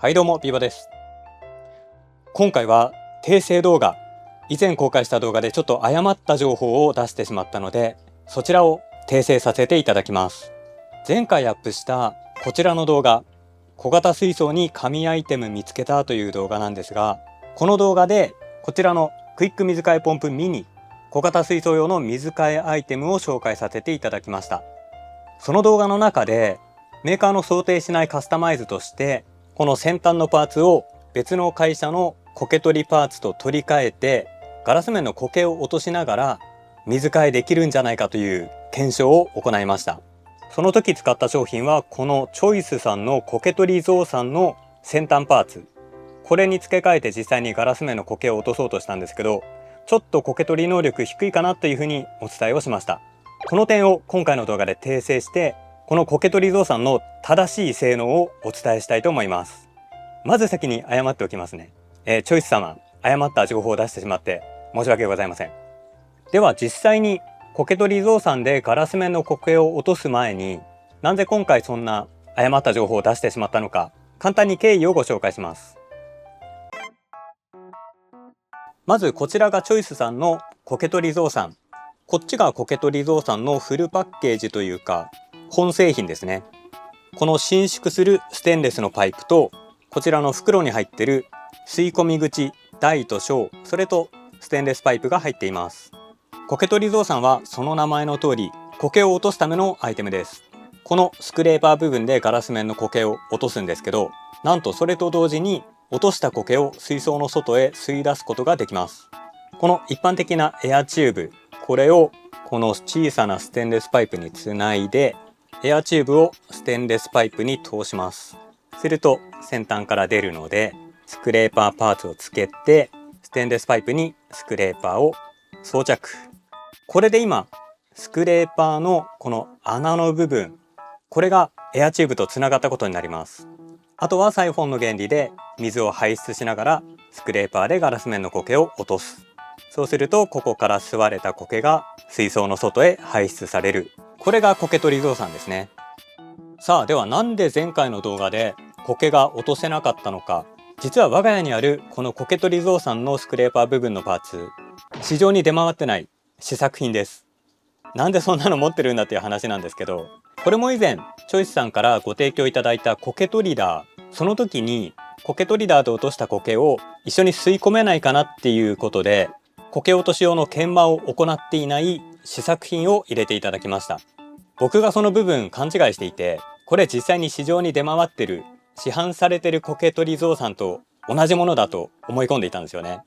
はいどうも、ビバです。今回は訂正動画、以前公開した動画でちょっと誤った情報を出してしまったので、そちらを訂正させていただきます。前回アップしたこちらの動画、小型水槽に紙アイテム見つけたという動画なんですが、この動画でこちらのクイック水替えポンプミニ、小型水槽用の水替えアイテムを紹介させていただきました。その動画の中でメーカーの想定しないカスタマイズとして、この先端のパーツを別の会社の苔取りパーツと取り替えて、ガラス面の苔を落としながら水替えできるんじゃないかという検証を行いました。その時使った商品はこのチョイスさんの苔取りゾウさんの先端パーツ、これに付け替えて実際にガラス面の苔を落とそうとしたんですけど、ちょっと苔取り能力低いかなというふうにお伝えをしました。この点を今回の動画で訂正して、この苔取りゾウさんの正しい性能をお伝えしたいと思います。まず先に謝っておきますね。チョイス様、誤った情報を出してしまって申し訳ございません。では実際に苔取りゾウさんでガラス面の苔を落とす前に、なぜ今回そんな誤った情報を出してしまったのか、簡単に経緯をご紹介します。まずこちらがチョイスさんの苔取りゾウさん、こっちが苔取りゾウさんのフルパッケージというか本製品ですね。この伸縮するステンレスのパイプと、こちらの袋に入っている吸い込み口、大と小、それとステンレスパイプが入っています。苔取りゾウさんはその名前の通り苔を落とすためのアイテムです。このスクレーパー部分でガラス面の苔を落とすんですけど、なんとそれと同時に落とした苔を水槽の外へ吸い出すことができます。この一般的なエアチューブ、これをこの小さなステンレスパイプにつないで、エアチューブをステンレスパイプに通します。すると先端から出るので、スクレーパーパーツをつけてステンレスパイプにスクレーパーを装着。これで今スクレーパーのこの穴の部分、これがエアチューブとつながったことになります。あとはサイフォンの原理で水を排出しながらスクレーパーでガラス面の苔を落とす。そうするとここから吸われた苔が水槽の外へ排出される。これが苔取りゾウさんですね。さあ、ではなんで前回の動画で苔が落とせなかったのか。実は我が家にあるこの苔取りゾウさんのスクレーパー部分のパーツ、市場に出回ってない試作品です。なんでそんなの持ってるんだっていう話なんですけど、これも以前チョイスさんからご提供いただいた苔取りダー、その時に苔取りダーで落とした苔を一緒に吸い込めないかなっていうことで、苔落とし用の研磨を行っていない試作品を入れていただきました。僕がその部分勘違いしていて、これ実際に市場に出回ってる市販されてる苔取りゾウさんと同じものだと思い込んでいたんですよね。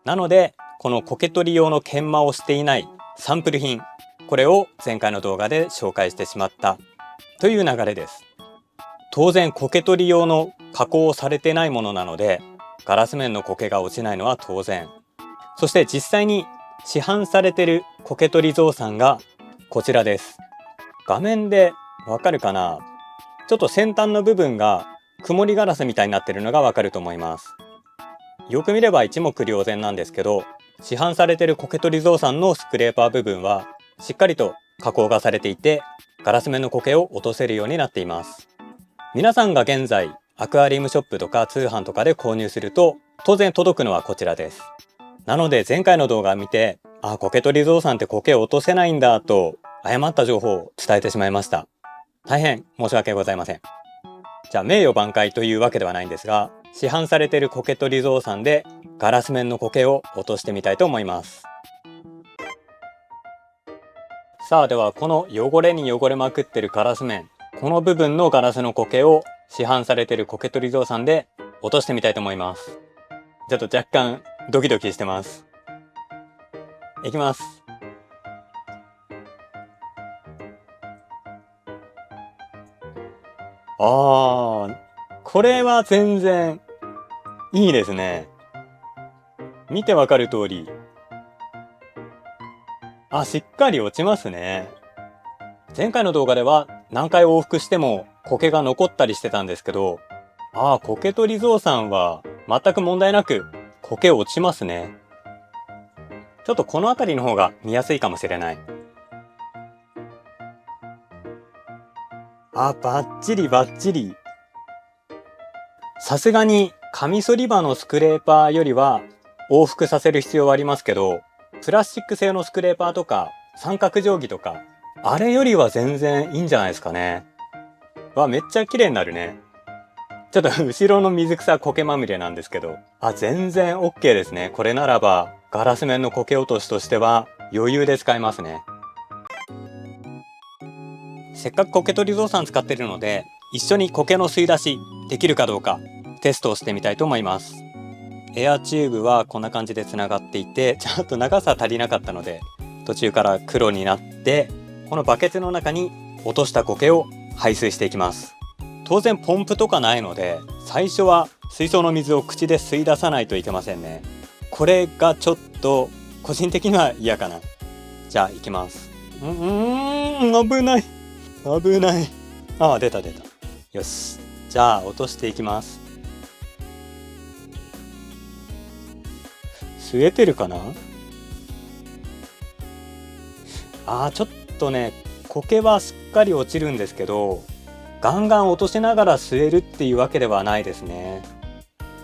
なのでこの苔取り用の研磨をしていないサンプル品、これを前回の動画で紹介してしまったという流れです。当然苔取り用の加工をされてないものなので、ガラス面の苔が落ちないのは当然。そして実際に市販されてる苔取りゾウさんがこちらです。画面でわかるかな。ちょっと先端の部分が曇りガラスみたいになってるのがわかると思います。よく見れば一目瞭然なんですけど、市販されてる苔取りゾウさんのスクレーパー部分はしっかりと加工がされていて、ガラス面の苔を落とせるようになっています。皆さんが現在アクアリウムショップとか通販とかで購入すると当然届くのはこちらです。なので前回の動画を見て、苔取りゾウさんって苔を落とせないんだと誤った情報を伝えてしまいました。大変申し訳ございません。じゃあ名誉挽回というわけではないんですが、市販されている苔取りゾウさんでガラス面の苔を落としてみたいと思います。さあ、ではこの汚れに汚れまくってるガラス面、この部分のガラスの苔を市販されている苔取りゾウさんで落としてみたいと思います。ちょっと若干ドキドキしてます。いきます。これは全然いいですね。見てわかる通り、しっかり落ちますね。前回の動画では何回往復しても苔が残ったりしてたんですけど、苔取りゾウさんは全く問題なく苔落ちますね。ちょっとこの辺りの方が見やすいかもしれない。バッチリバッチリ。さすがにカミソリ刃のスクレーパーよりは往復させる必要はありますけど、プラスチック製のスクレーパーとか三角定規とか、あれよりは全然いいんじゃないですかね。わ、めっちゃ綺麗になるね。ちょっと後ろの水草苔まみれなんですけど、全然 OK ですね。これならばガラス面の苔落としとしては余裕で使えますね。せっかく苔取りゾウさん使ってるので、一緒に苔の吸い出しできるかどうかテストをしてみたいと思います。エアチューブはこんな感じでつながっていて、ちょっと長さ足りなかったので途中から黒になって、このバケツの中に落とした苔を排水していきます。当然ポンプとかないので、最初は水槽の水を口で吸い出さないといけませんね。これがちょっと個人的には嫌かな。じゃあ行きます。危ない危ない。出た。よし、じゃあ落としていきます。吸えてるかな。ちょっとね、苔はしっかり落ちるんですけど、ガンガン落としながら吸えるっていうわけではないですね。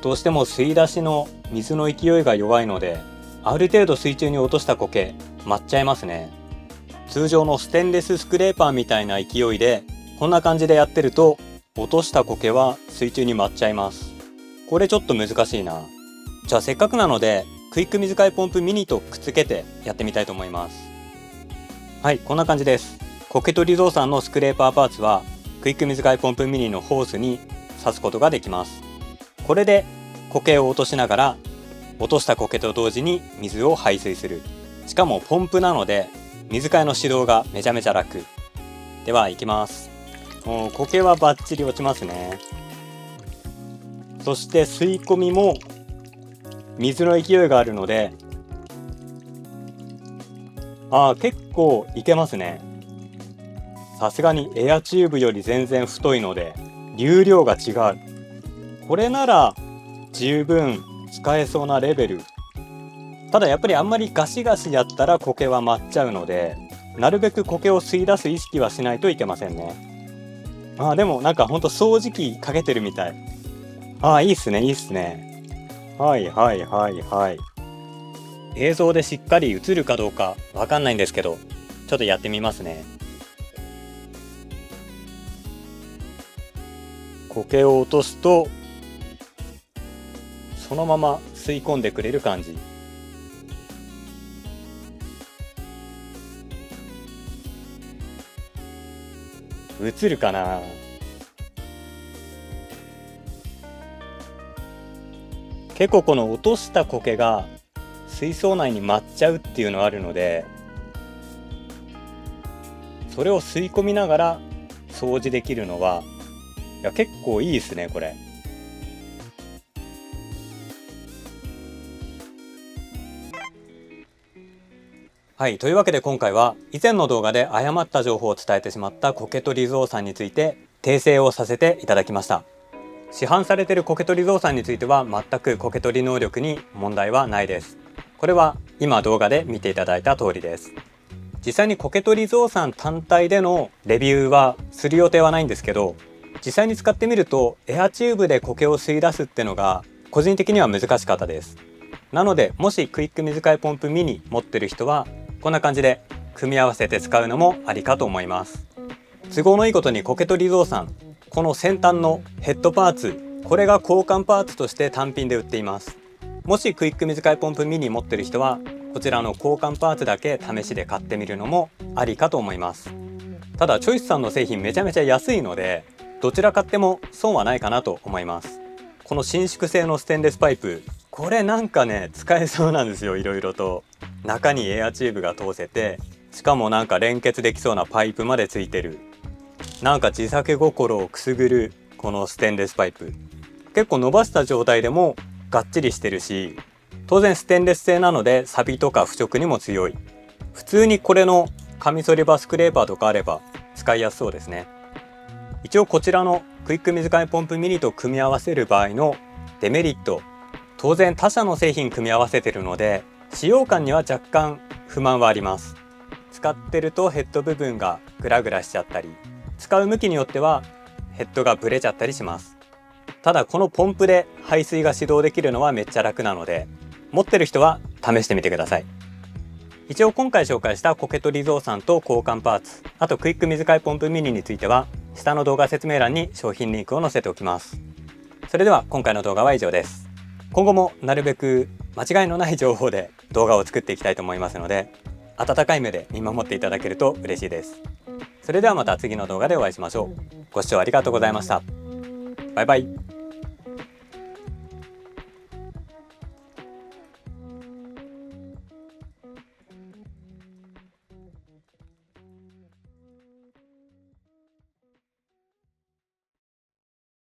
どうしても吸い出しの水の勢いが弱いので、ある程度水中に落とした苔舞っちゃいますね。通常のステンレススクレーパーみたいな勢いでこんな感じでやってると、落とした苔は水中に舞っちゃいます。これちょっと難しいな。じゃあせっかくなのでクイック水替えポンプミニとくっつけてやってみたいと思います。はい、こんな感じです。苔取りゾウさんのスクレーパーパーツはクイック水替えポンプミニのホースに挿すことができます。これで苔を落としながら、落とした苔と同時に水を排水する。しかもポンプなので水替えの指導がめちゃめちゃ楽。では行きます。苔はバッチリ落ちますね。そして吸い込みも水の勢いがあるので、結構いけますね。さすがにエアチューブより全然太いので流量が違う。これなら十分使えそうなレベル。ただやっぱりあんまりガシガシやったら苔は舞っちゃうので、なるべく苔を吸い出す意識はしないといけませんね。でもなんかほんと掃除機かけてるみたい。いいっすね。はい。映像でしっかり映るかどうかわかんないんですけど、ちょっとやってみますね。苔を落とすとそのまま吸い込んでくれる感じ。映るかな。結構この落とした苔が水槽内に舞っちゃうっていうのがあるので、それを吸い込みながら掃除できるのは結構いいですね、これ。はい、というわけで今回は以前の動画で誤った情報を伝えてしまった苔取りゾウさんについて訂正をさせていただきました。市販されている苔取りゾウさんについては全く苔取り能力に問題はないです。これは今動画で見ていただいた通りです。実際に苔取りゾウさん単体でのレビューはする予定はないんですけど、実際に使ってみるとエアチューブで苔を吸い出すってのが個人的には難しかったです。なのでもしクイック水替えポンプミニ持ってる人はこんな感じで組み合わせて使うのもありかと思います。都合のいいことに苔取りゾウさん、この先端のヘッドパーツ、これが交換パーツとして単品で売っています。もしクイック水替えポンプミニ持ってる人はこちらの交換パーツだけ試しで買ってみるのもありかと思います。ただチョイスさんの製品めちゃめちゃ安いので、どちら買っても損はないかなと思います。この伸縮性のステンレスパイプ、これなんかね使えそうなんですよ。いろいろと中にエアチューブが通せて、しかもなんか連結できそうなパイプまでついてる。なんか自作心をくすぐるこのステンレスパイプ、結構伸ばした状態でもがっちりしてるし、当然ステンレス製なので錆とか腐食にも強い。普通にこれのカミソリ刃スクレーパーとかあれば使いやすそうですね。一応こちらのクイック水替えポンプミニと組み合わせる場合のデメリット、当然他社の製品組み合わせてるので使用感には若干不満はあります。使ってるとヘッド部分がグラグラしちゃったり、使う向きによってはヘッドがブレちゃったりします。ただこのポンプで排水が始動できるのはめっちゃ楽なので、持ってる人は試してみてください。一応今回紹介した苔取りゾウさんと交換パーツ、あとクイック水替えポンプミニについては下の動画説明欄に商品リンクを載せておきます。それでは今回の動画は以上です。今後もなるべく間違いのない情報で動画を作っていきたいと思いますので、温かい目で見守っていただけると嬉しいです。それではまた次の動画でお会いしましょう。ご視聴ありがとうございました。バイバイ。